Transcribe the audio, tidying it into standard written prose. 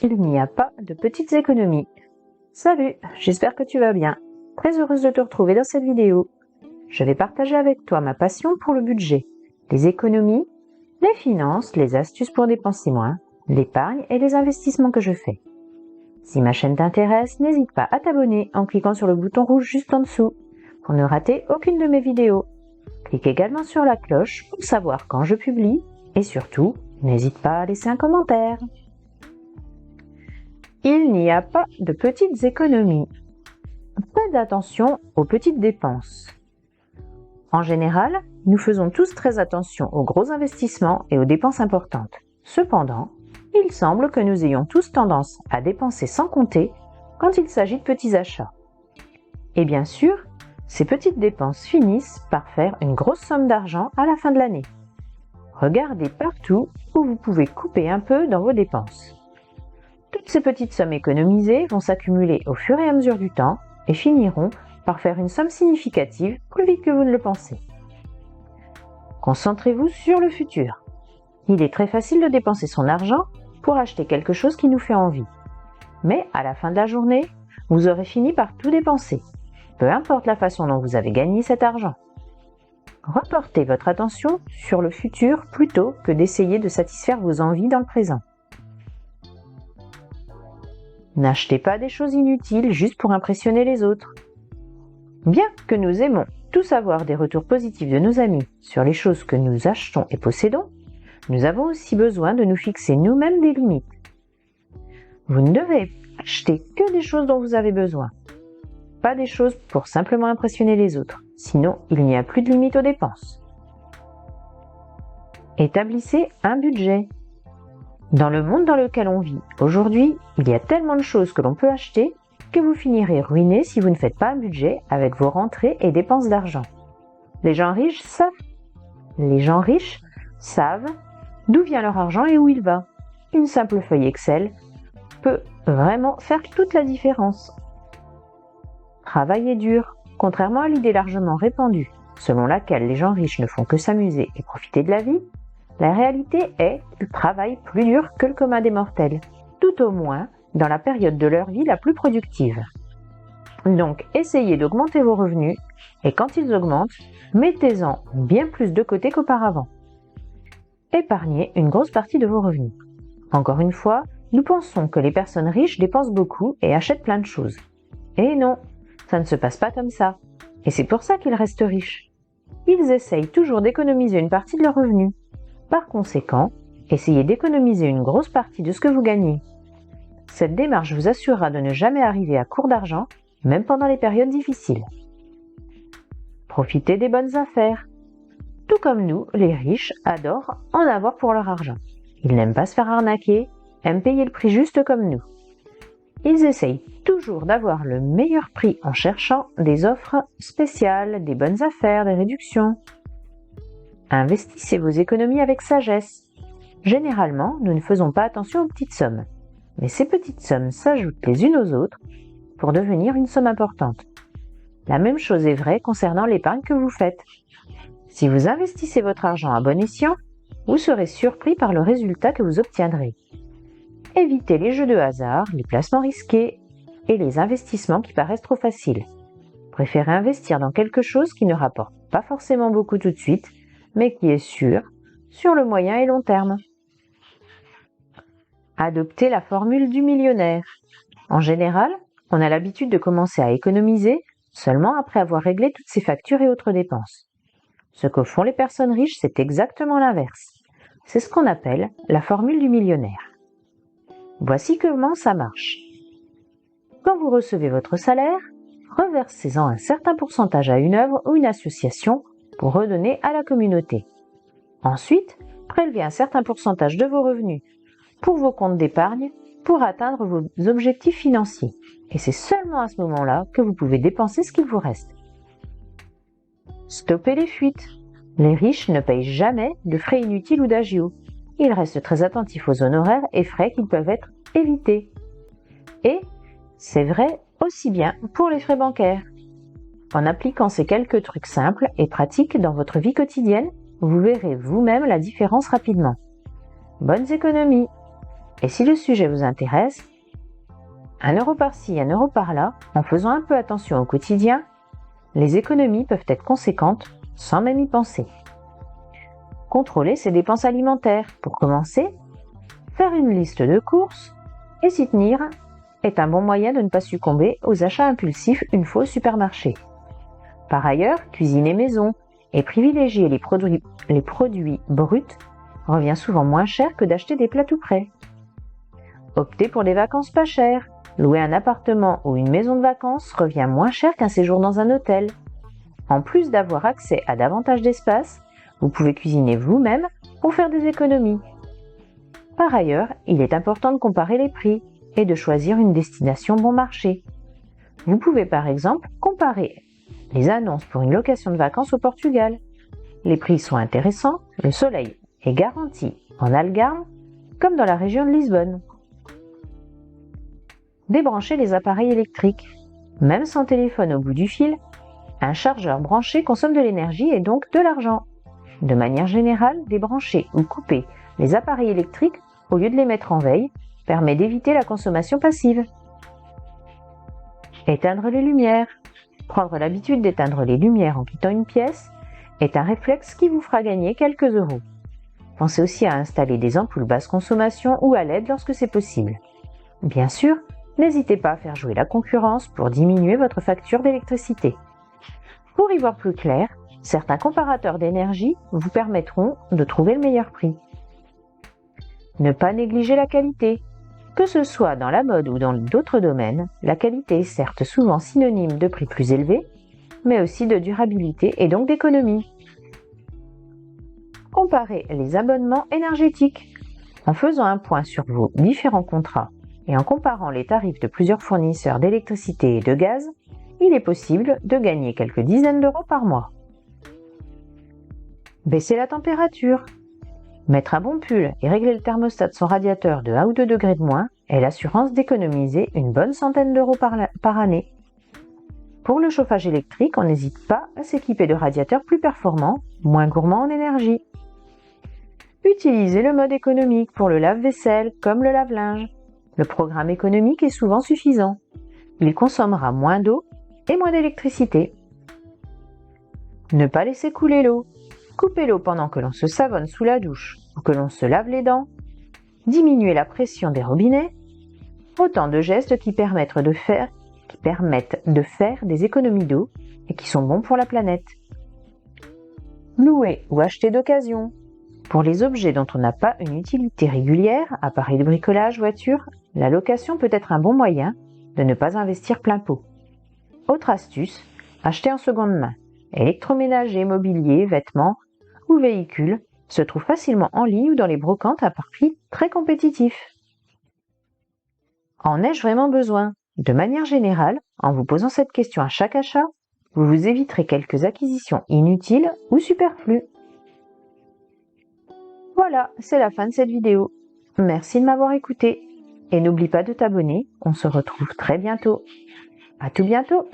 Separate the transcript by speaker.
Speaker 1: Il n'y a pas de petites économies. Salut, j'espère que tu vas bien. Très heureuse de te retrouver dans cette vidéo. Je vais partager avec toi ma passion pour le budget, les économies, les finances, les astuces pour dépenser moins, l'épargne et les investissements que je fais. Si ma chaîne t'intéresse, n'hésite pas à t'abonner en cliquant sur le bouton rouge juste en dessous pour ne rater aucune de mes vidéos. Clique également sur la cloche pour savoir quand je publie et surtout, n'hésite pas à laisser un commentaire. Il n'y a pas de petites économies. Faites attention aux petites dépenses. En général, nous faisons tous très attention aux gros investissements et aux dépenses importantes. Cependant, il semble que nous ayons tous tendance à dépenser sans compter quand il s'agit de petits achats. Et bien sûr, ces petites dépenses finissent par faire une grosse somme d'argent à la fin de l'année. Regardez partout où vous pouvez couper un peu dans vos dépenses. Toutes ces petites sommes économisées vont s'accumuler au fur et à mesure du temps et finiront par faire une somme significative plus vite que vous ne le pensez. Concentrez-vous sur le futur. Il est très facile de dépenser son argent pour acheter quelque chose qui nous fait envie. Mais à la fin de la journée, vous aurez fini par tout dépenser, peu importe la façon dont vous avez gagné cet argent. Reportez votre attention sur le futur plutôt que d'essayer de satisfaire vos envies dans le présent. N'achetez pas des choses inutiles juste pour impressionner les autres. Bien que nous aimons tous avoir des retours positifs de nos amis sur les choses que nous achetons et possédons, nous avons aussi besoin de nous fixer nous-mêmes des limites. Vous ne devez acheter que des choses dont vous avez besoin, pas des choses pour simplement impressionner les autres, sinon il n'y a plus de limite aux dépenses. Établissez un budget. Dans le monde dans lequel on vit aujourd'hui, il y a tellement de choses que l'on peut acheter que vous finirez ruiné si vous ne faites pas un budget avec vos rentrées et dépenses d'argent. Les gens riches savent d'où vient leur argent et où il va. Une simple feuille Excel peut vraiment faire toute la différence. Travailler dur, contrairement à l'idée largement répandue, selon laquelle les gens riches ne font que s'amuser et profiter de la vie, la réalité est qu'ils travaillent plus dur que le commun des mortels, tout au moins dans la période de leur vie la plus productive. Donc, essayez d'augmenter vos revenus et quand ils augmentent, mettez-en bien plus de côté qu'auparavant. Épargnez une grosse partie de vos revenus. Encore une fois, nous pensons que les personnes riches dépensent beaucoup et achètent plein de choses. Et non, ça ne se passe pas comme ça. Et c'est pour ça qu'ils restent riches. Ils essayent toujours d'économiser une partie de leurs revenus. Par conséquent, essayez d'économiser une grosse partie de ce que vous gagnez. Cette démarche vous assurera de ne jamais arriver à court d'argent, même pendant les périodes difficiles. Profitez des bonnes affaires. Tout comme nous, les riches adorent en avoir pour leur argent. Ils n'aiment pas se faire arnaquer, aiment payer le prix juste comme nous. Ils essayent toujours d'avoir le meilleur prix en cherchant des offres spéciales, des bonnes affaires, des réductions. Investissez vos économies avec sagesse. Généralement, nous ne faisons pas attention aux petites sommes, mais ces petites sommes s'ajoutent les unes aux autres pour devenir une somme importante. La même chose est vraie concernant l'épargne que vous faites. Si vous investissez votre argent à bon escient, vous serez surpris par le résultat que vous obtiendrez. Évitez les jeux de hasard, les placements risqués et les investissements qui paraissent trop faciles. Préférez investir dans quelque chose qui ne rapporte pas forcément beaucoup tout de suite, mais qui est sûr, sur le moyen et long terme. Adoptez la formule du millionnaire. En général, on a l'habitude de commencer à économiser seulement après avoir réglé toutes ses factures et autres dépenses. Ce que font les personnes riches, c'est exactement l'inverse. C'est ce qu'on appelle la formule du millionnaire. Voici comment ça marche. Quand vous recevez votre salaire, reversez-en un certain pourcentage à une œuvre ou une association pour redonner à la communauté. Ensuite, prélevez un certain pourcentage de vos revenus pour vos comptes d'épargne pour atteindre vos objectifs financiers. Et c'est seulement à ce moment-là que vous pouvez dépenser ce qu'il vous reste. Stoppez les fuites. Les riches ne payent jamais de frais inutiles ou d'agios. Ils restent très attentifs aux honoraires et frais qui peuvent être évités. Et c'est vrai aussi bien pour les frais bancaires. En appliquant ces quelques trucs simples et pratiques dans votre vie quotidienne, vous verrez vous-même la différence rapidement. Bonnes économies! Et si le sujet vous intéresse, 1 € par-ci, 1 € par-là, en faisant un peu attention au quotidien, les économies peuvent être conséquentes sans même y penser. Contrôlez ses dépenses alimentaires. Pour commencer, faire une liste de courses et s'y tenir est un bon moyen de ne pas succomber aux achats impulsifs une fois au supermarché. Par ailleurs, cuisiner maison et privilégier les produits bruts revient souvent moins cher que d'acheter des plats tout prêts. Optez pour des vacances pas chères. Louer un appartement ou une maison de vacances revient moins cher qu'un séjour dans un hôtel. En plus d'avoir accès à davantage d'espace, vous pouvez cuisiner vous-même pour faire des économies. Par ailleurs, il est important de comparer les prix et de choisir une destination bon marché. Vous pouvez par exemple comparer les annonces pour une location de vacances au Portugal. Les prix sont intéressants, le soleil est garanti en Algarve comme dans la région de Lisbonne. Débranchez les appareils électriques. Même sans téléphone au bout du fil, un chargeur branché consomme de l'énergie et donc de l'argent. De manière générale, débrancher ou couper les appareils électriques au lieu de les mettre en veille permet d'éviter la consommation passive. Éteindre les lumières. Prendre l'habitude d'éteindre les lumières en quittant une pièce est un réflexe qui vous fera gagner quelques euros. Pensez aussi à installer des ampoules basse consommation ou à LED lorsque c'est possible. Bien sûr, n'hésitez pas à faire jouer la concurrence pour diminuer votre facture d'électricité. Pour y voir plus clair, certains comparateurs d'énergie vous permettront de trouver le meilleur prix. Ne pas négliger la qualité. Que ce soit dans la mode ou dans d'autres domaines, la qualité est certes souvent synonyme de prix plus élevé, mais aussi de durabilité et donc d'économie. Comparez les abonnements énergétiques. En faisant un point sur vos différents contrats et en comparant les tarifs de plusieurs fournisseurs d'électricité et de gaz, il est possible de gagner quelques dizaines d'euros par mois. Baisser la température. Mettre un bon pull et régler le thermostat de son radiateur de 1 ou 2 degrés de moins est l'assurance d'économiser une bonne centaine d'euros par année. Pour le chauffage électrique, on n'hésite pas à s'équiper de radiateurs plus performants, moins gourmands en énergie. Utilisez le mode économique pour le lave-vaisselle comme le lave-linge. Le programme économique est souvent suffisant. Il consommera moins d'eau et moins d'électricité. Ne pas laisser couler l'eau. Couper l'eau pendant que l'on se savonne sous la douche ou que l'on se lave les dents. Diminuer la pression des robinets. Autant de gestes qui permettent de faire des économies d'eau et qui sont bons pour la planète. Louer ou acheter d'occasion. Pour les objets dont on n'a pas une utilité régulière, appareils de bricolage, voitures, la location peut être un bon moyen de ne pas investir plein pot. Autre astuce, acheter en seconde main. Électroménager, mobilier, vêtements ou véhicules se trouvent facilement en ligne ou dans les brocantes à prix très compétitifs. En ai-je vraiment besoin ? De manière générale, en vous posant cette question à chaque achat, vous vous éviterez quelques acquisitions inutiles ou superflues. Voilà, c'est la fin de cette vidéo. Merci de m'avoir écouté. Et n'oublie pas de t'abonner, on se retrouve très bientôt. À tout bientôt!